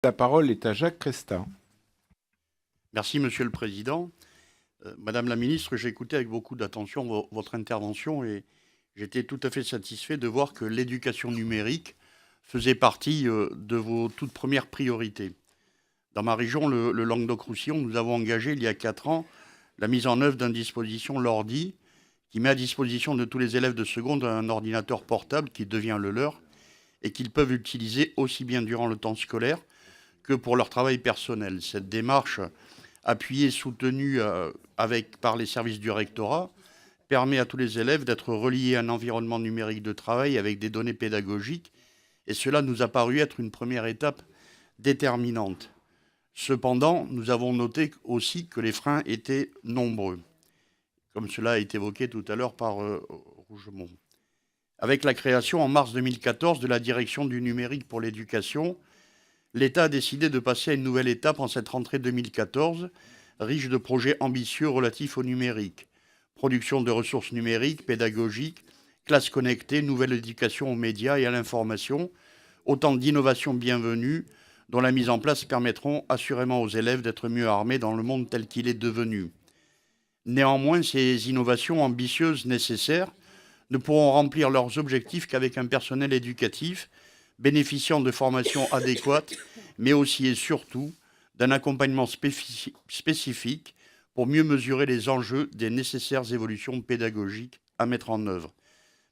La parole est à Jacques Cresta. Merci, Monsieur le Président. Madame la Ministre, j'ai écouté avec beaucoup d'attention votre intervention et j'étais tout à fait satisfait de voir que l'éducation numérique faisait partie de vos toutes premières priorités. Dans ma région, le Languedoc-Roussillon, nous avons engagé il y a 4 ans la mise en œuvre d'une disposition l'ordi qui met à disposition de tous les élèves de seconde un ordinateur portable qui devient le leur et qu'ils peuvent utiliser aussi bien durant le temps scolaire que pour leur travail personnel. Cette démarche, appuyée et soutenue par les services du rectorat, permet à tous les élèves d'être reliés à un environnement numérique de travail avec des données pédagogiques, et cela nous a paru être une première étape déterminante. Cependant, nous avons noté aussi que les freins étaient nombreux, comme cela a été évoqué tout à l'heure par Rougemont. Avec la création en mars 2014 de la Direction du numérique pour l'éducation, l'État a décidé de passer à une nouvelle étape en cette rentrée 2014, riche de projets ambitieux relatifs au numérique. Production de ressources numériques, pédagogiques, classes connectées, nouvelle éducation aux médias et à l'information, autant d'innovations bienvenues dont la mise en place permettront assurément aux élèves d'être mieux armés dans le monde tel qu'il est devenu. Néanmoins, ces innovations ambitieuses nécessaires ne pourront remplir leurs objectifs qu'avec un personnel éducatif bénéficiant de formations adéquates, mais aussi et surtout d'un accompagnement spécifique pour mieux mesurer les enjeux des nécessaires évolutions pédagogiques à mettre en œuvre.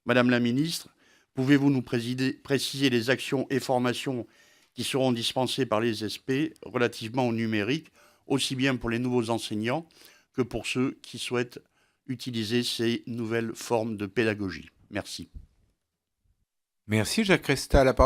Madame la ministre, pouvez-vous nous préciser les actions et formations qui seront dispensées par les SP relativement au numérique, aussi bien pour les nouveaux enseignants que pour ceux qui souhaitent utiliser ces nouvelles formes de pédagogie? Merci. Merci Jacques Cresta. La parole